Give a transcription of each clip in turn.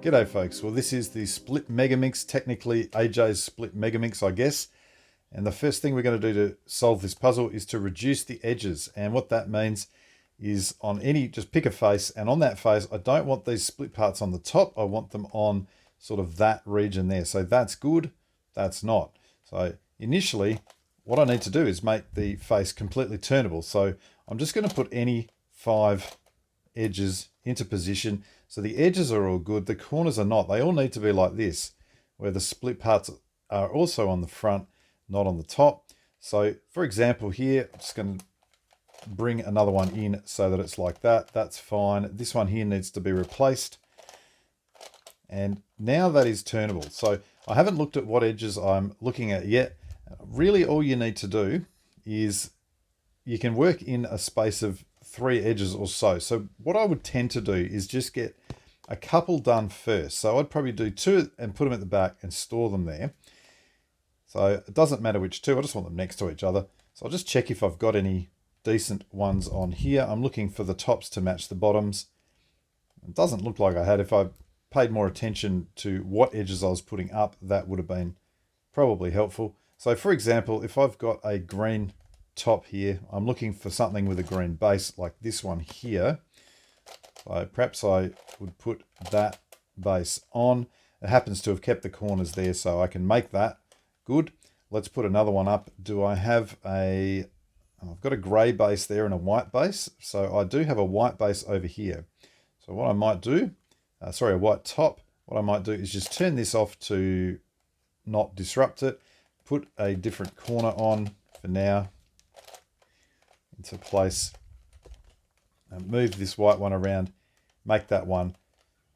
G'day folks, well this is the Split Megaminx, technically AJ's Split Megaminx I guess. And the first thing we're going to do to solve this puzzle is to reduce the edges. And what that means is on any, just pick a face, and on that face I don't want these split parts on the top, I want them on sort of that region there. So that's good, that's not. So initially what I need to do is make the face completely turnable. So I'm just going to put any 5 edges into position. So the edges are all good, the corners are not. They all need to be like this, where the split parts are also on the front, not on the top. So for example here, I'm just going to bring another one in so that it's like that. That's fine. This one here needs to be replaced. And now that is turnable. So I haven't looked at what edges I'm looking at yet. Really all you need to do is you can work in a space of 3 edges or so. So what I would tend to do is just get a couple done first. So I'd probably do 2 and put them at the back and store them there. So it doesn't matter which 2, I just want them next to each other. So I'll just check if I've got any decent ones on here. I'm looking for the tops to match the bottoms. It doesn't look like I had. If I paid more attention to what edges I was putting up, that would have been probably helpful. So for example, if I've got a green top here, I'm looking for something with a green base like this one here. So perhaps I would put that base on. It happens to have kept the corners there, so I can make that. Good. Let's put another one up. Do I have a... I've got a grey base there and a white base. So I do have a white base over here. So what I might do, a white top, what I might do is just turn this off to not disrupt it. Put a different corner on for now into place. And move this white one around, make that one,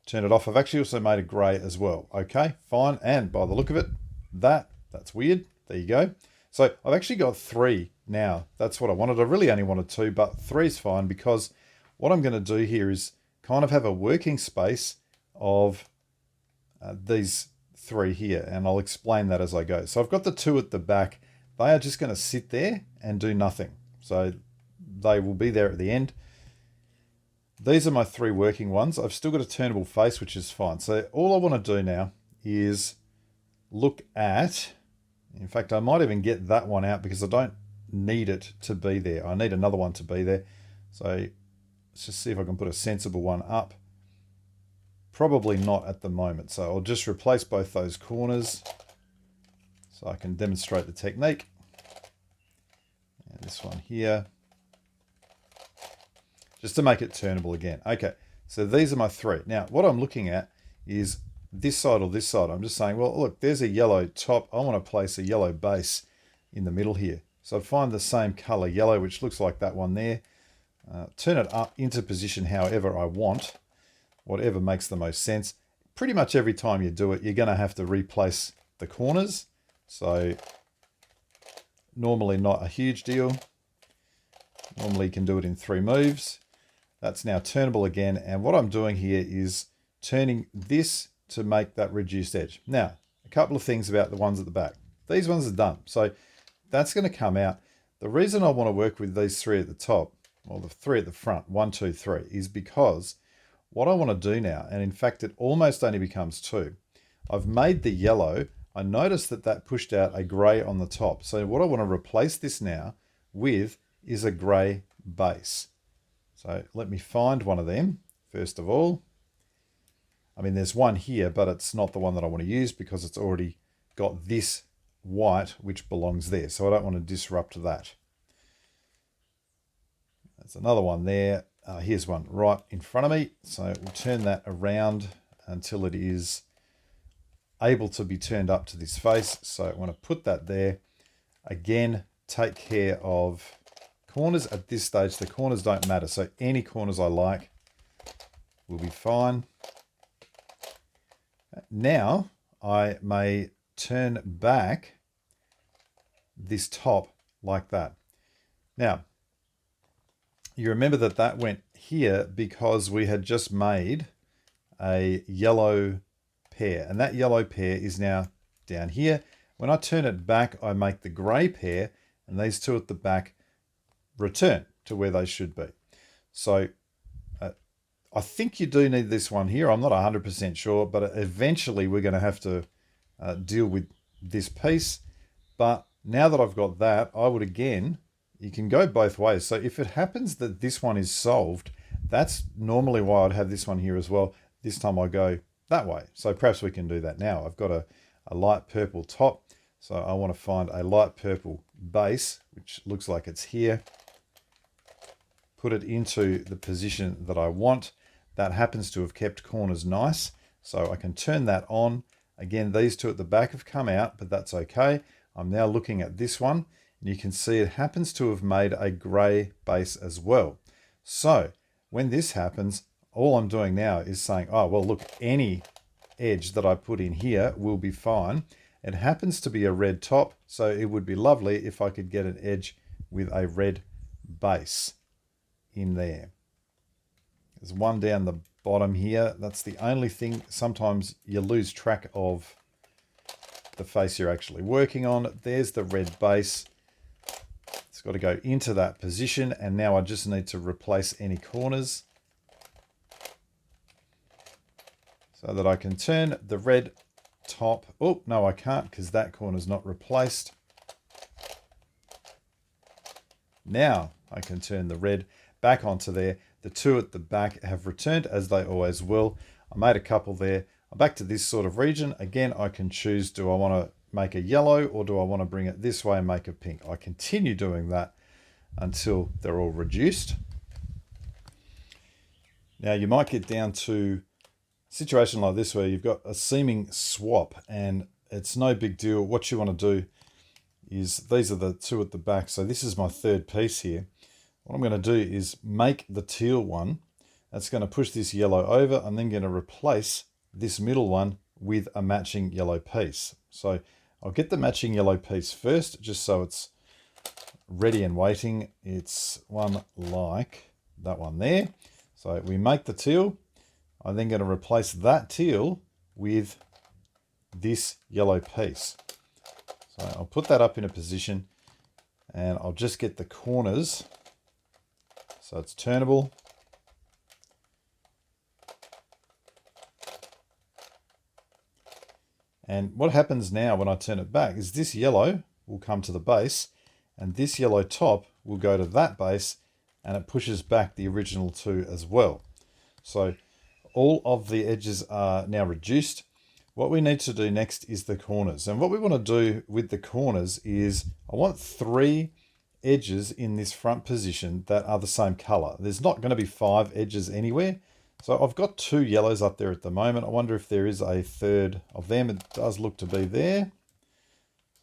turn it off. I've actually also made a grey as well. Okay, fine. And by the look of it, that's weird. There you go. So I've actually got 3 now. That's what I wanted. I really only wanted 2, but 3 is fine, because what I'm going to do here is kind of have a working space of these 3 here, and I'll explain that as I go. So I've got the 2 at the back. They are just going to sit there and do nothing. So they will be there at the end. These are my 3 working ones. I've still got a turnable face, which is fine. So all I want to do now is look at, in fact, I might even get that one out because I don't need it to be there. I need another one to be there. So let's just see if I can put a sensible one up. Probably not at the moment. So I'll just replace both those corners so I can demonstrate the technique. And this one here, just to make it turnable again. Okay, so these are my 3. Now, what I'm looking at is this side or this side. I'm just saying, well, look, there's a yellow top. I want to place a yellow base in the middle here. So I'd find the same color yellow, which looks like that one there. Turn it up into position however I want, whatever makes the most sense. Pretty much every time you do it, you're going to have to replace the corners. So normally not a huge deal. Normally you can do it in 3 moves. That's now turnable again. And what I'm doing here is turning this to make that reduced edge. Now, a couple of things about the ones at the back. These ones are done. So that's going to come out. The reason I want to work with these 3 at the top, or the 3 at the front, 1, 2, 3, is because what I want to do now, and in fact it almost only becomes 2, I've made the yellow. I noticed that that pushed out a grey on the top. So what I want to replace this now with is a grey base. So let me find one of them first of all. I mean, there's one here, but it's not the one that I want to use because it's already got this white which belongs there. So I don't want to disrupt that. There's another one there. Here's one right in front of me. So we'll turn that around until it is able to be turned up to this face. So I want to put that there. Again, take care of corners at this stage. The corners don't matter. So any corners I like will be fine. Now I may turn back this top like that. Now, you remember that that went here because we had just made a yellow pair, and that yellow pair is now down here. When I turn it back, I make the grey pair, and these 2 at the back return to where they should be. So I think you do need this one here. I'm not 100% sure, but eventually we're going to have to deal with this piece. But now that I've got that, I would again, you can go both ways. So if it happens that this one is solved, that's normally why I'd have this one here as well. This time I go that way. So perhaps we can do that now. I've got a light purple top. So I want to find a light purple base, which looks like it's here. Put it into the position that I want. That happens to have kept corners nice. So I can turn that on. Again, these two at the back have come out, but that's okay. I'm now looking at this one, and you can see it happens to have made a grey base as well. So when this happens, all I'm doing now is saying, oh, well, look, any edge that I put in here will be fine. It happens to be a red top, so it would be lovely if I could get an edge with a red base in there. There's one down the bottom here. That's the only thing. Sometimes you lose track of the face you're actually working on. There's the red base. It's got to go into that position, and now I just need to replace any corners so that I can turn the red top. Oh, no, I can't because that corner's not replaced. Now I can turn the red back onto there. The two at the back have returned as they always will. I made a couple there. I'm back to this sort of region. Again, I can choose, do I want to make a yellow or do I want to bring it this way and make a pink? I continue doing that until they're all reduced. Now you might get down to a situation like this where you've got a seeming swap and it's no big deal. What you want to do is, these are the two at the back. So this is my third piece here. What I'm going to do is make the teal one. That's going to push this yellow over. I'm then going to replace this middle one with a matching yellow piece. So I'll get the matching yellow piece first, just so it's ready and waiting. It's one like that one there. So we make the teal. I'm then going to replace that teal with this yellow piece. So I'll put that up in a position and I'll just get the corners so it's turnable. And what happens now when I turn it back is this yellow will come to the base and this yellow top will go to that base and it pushes back the original two as well. So all of the edges are now reduced. What we need to do next is the corners. And what we want to do with the corners is I want 3 edges in this front position that are the same color. There's not going to be 5 edges anywhere. So I've got 2 yellows up there at the moment. I wonder if there is a third of them. It does look to be there.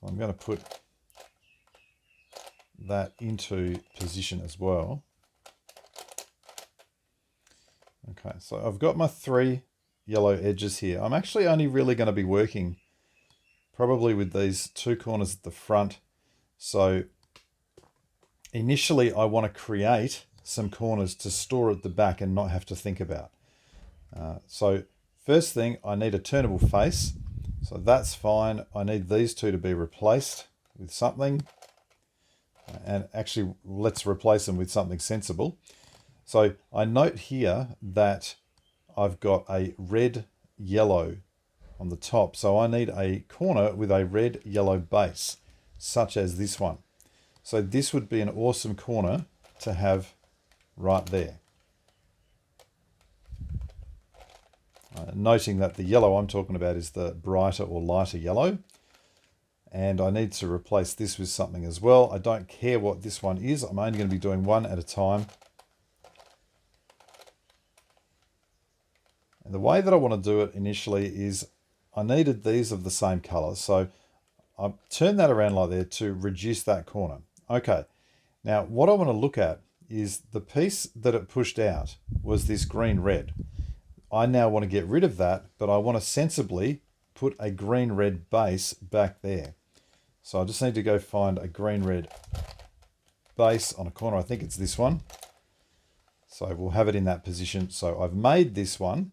So I'm going to put that into position as well. Okay, so I've got my 3 yellow edges here. I'm actually only really going to be working probably with these 2 corners at the front. So initially I want to create some corners to store at the back and not have to think about. So first thing, I need a turnable face. So that's fine. I need these 2 to be replaced with something. And actually, let's replace them with something sensible. So I note here that I've got a red yellow on the top. So I need a corner with a red yellow base, such as this one. So this would be an awesome corner to have right there. Noting that the yellow I'm talking about is the brighter or lighter yellow. And I need to replace this with something as well. I don't care what this one is. I'm only going to be doing one at a time. And the way that I want to do it initially is I needed these of the same color. So I turn that around like there to reduce that corner. Okay. Now what I want to look at is the piece that it pushed out was this green-red. I now want to get rid of that, but I want to sensibly put a green-red base back there. So I just need to go find a green-red base on a corner. I think it's this one. So we'll have it in that position. So I've made this one.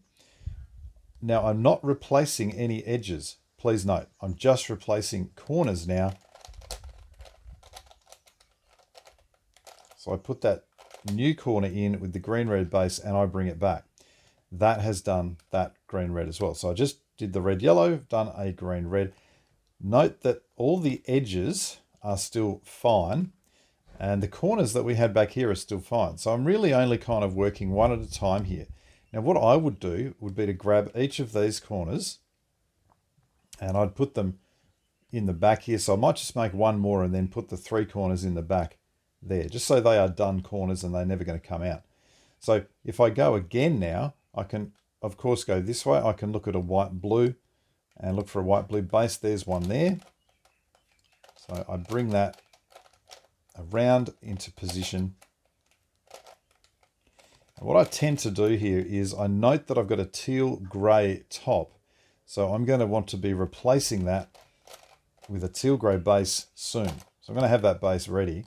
Now I'm not replacing any edges. Please note, I'm just replacing corners now. So I put that new corner in with the green-red base and I bring it back. that has done that green red as well. So I just did the red yellow, done a green red. Note that all the edges are still fine and the corners that we had back here are still fine. So I'm really only kind of working one at a time here. Now what I would do would be to grab each of these corners and I'd put them in the back here. So I might just make one more and then put the 3 corners in the back there, just so they are done corners and they're never going to come out. So if I go again now, I can of course go this way. I can look at a white blue and look for a white blue base. There's one there. So I bring that around into position. And what I tend to do here is I note that I've got a teal grey top. So I'm going to want to be replacing that with a teal grey base soon. So I'm going to have that base ready.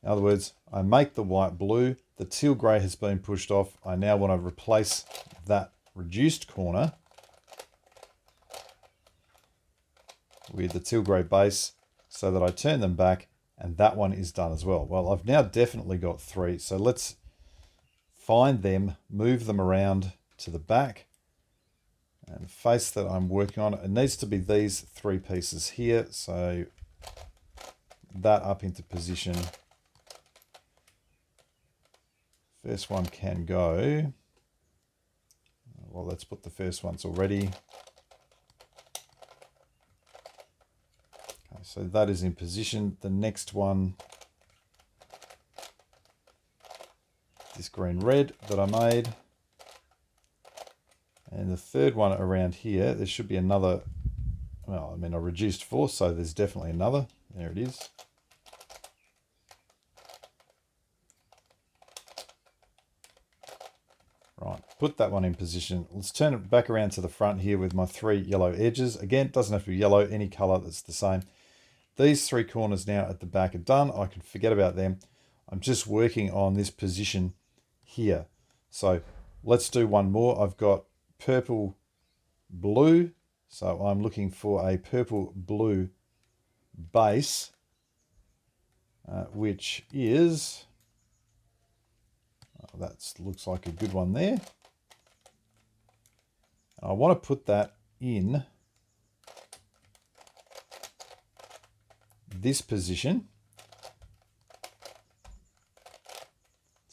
In other words, I make the white blue, the teal grey has been pushed off. I now want to replace that reduced corner with the teal grey base so that I turn them back and that one is done as well. Well, I've now definitely got 3. So let's find them, move them around to the back. And the face that I'm working on, it needs to be these 3 pieces here. So that up into position. First one can go. Well, let's put the first ones already. Okay, so that is in position. The next one, this green red that I made. And the third one around here, there should be another, well, I mean, I reduced 4, so there's definitely another. There it is. Right, put that one in position. Let's turn it back around to the front here with my 3 yellow edges. Again, it doesn't have to be yellow, any color that's the same. These 3 corners now at the back are done. I can forget about them. I'm just working on this position here. So let's do one more. I've got purple blue, so I'm looking for a purple blue base, which is, that looks like a good one there. I want to put that in this position.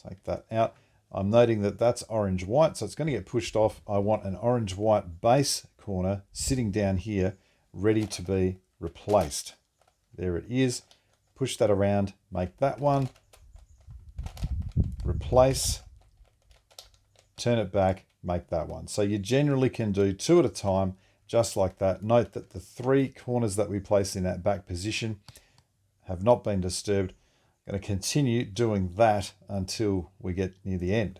Take that out. I'm noting that that's orange-white, so it's going to get pushed off. I want an orange-white base corner sitting down here, ready to be replaced. There it is. Push that around, make that one. Replace. Turn it back, make that one. So you generally can do 2 at a time, just like that. Note that the 3 corners that we place in that back position have not been disturbed. Going to continue doing that until we get near the end.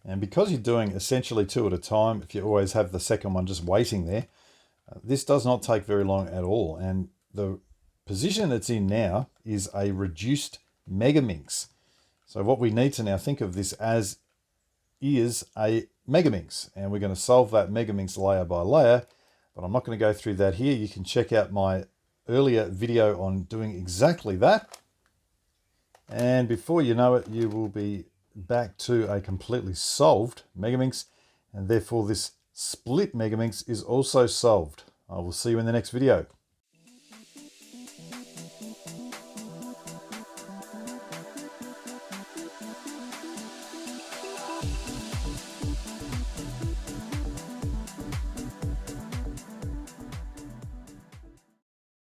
And because you're doing essentially 2 at a time, if you always have the second one just waiting there, this does not take very long at all. And the position it's in now is a reduced Megaminx. So what we need to now think of this as is a Megaminx. And we're going to solve that Megaminx layer by layer, but I'm not going to go through that here. You can check out my earlier video on doing exactly that. And before you know it, you will be back to a completely solved Megaminx. And therefore this split Megaminx is also solved. I will see you in the next video.